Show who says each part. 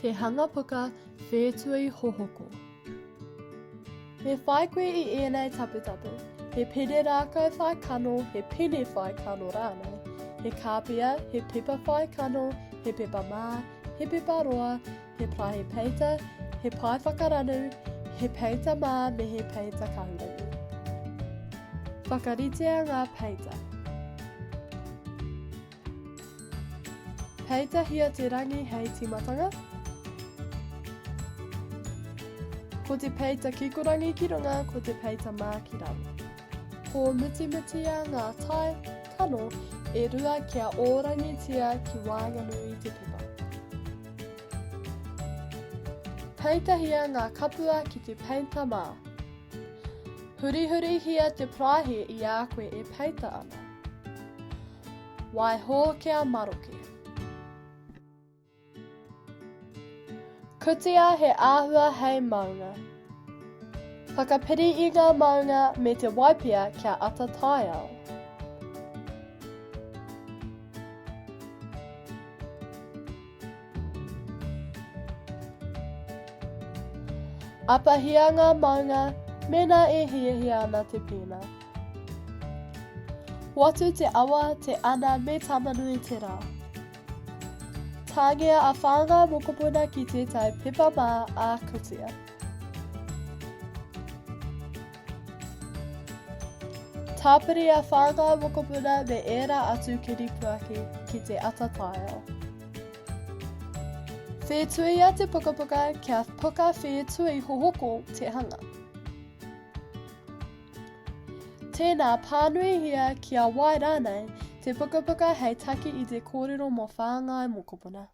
Speaker 1: Te Hanga Puka Whētui Hohoko. Me whai koe I ēnei taputapu. He pene rākau whaikano, he pene whaikano rānei. He kāpia, he pepa whaikano, he pepa mā, he pepa roa, he paraihe peita, he pai whakaranu, he peita mā me he peita kahurangi. Whakaritea ngā peita. Peitahia te rangi hei tīmatanga. Ko te peita kikorangi ki runga, ko te peita mā ki raro. Kōmitimitia ngā tai, kano, e rua kia ōrangitea ki waenganui te pepa. Peitahia ngā kapua ki te peita mā. Hurihurihia te paraihe I a koe e peita ana. Waiho kia maroke. Kutia he āhua hei maunga. Whakapiri I ngā maunga me te waipia kia ata tai au. Apahia ngā maunga, mena e hiahia ana te pena. Watu te awa te ana me Tama-nui-te-rā. Tāngia a Whāngai Mokopuna ki tētai pepa mā a kutia. Tāpiri a Whāngai Mokopuna me ērā atu ki ripuaki ki te ata taio. Whētui a te pukapuka kia Puka Whētui Hohoko te hanga. Tēnā pānuihia kia wai rānei te pukapuka hei taki I te kōrero mo Whāngai Mokopuna.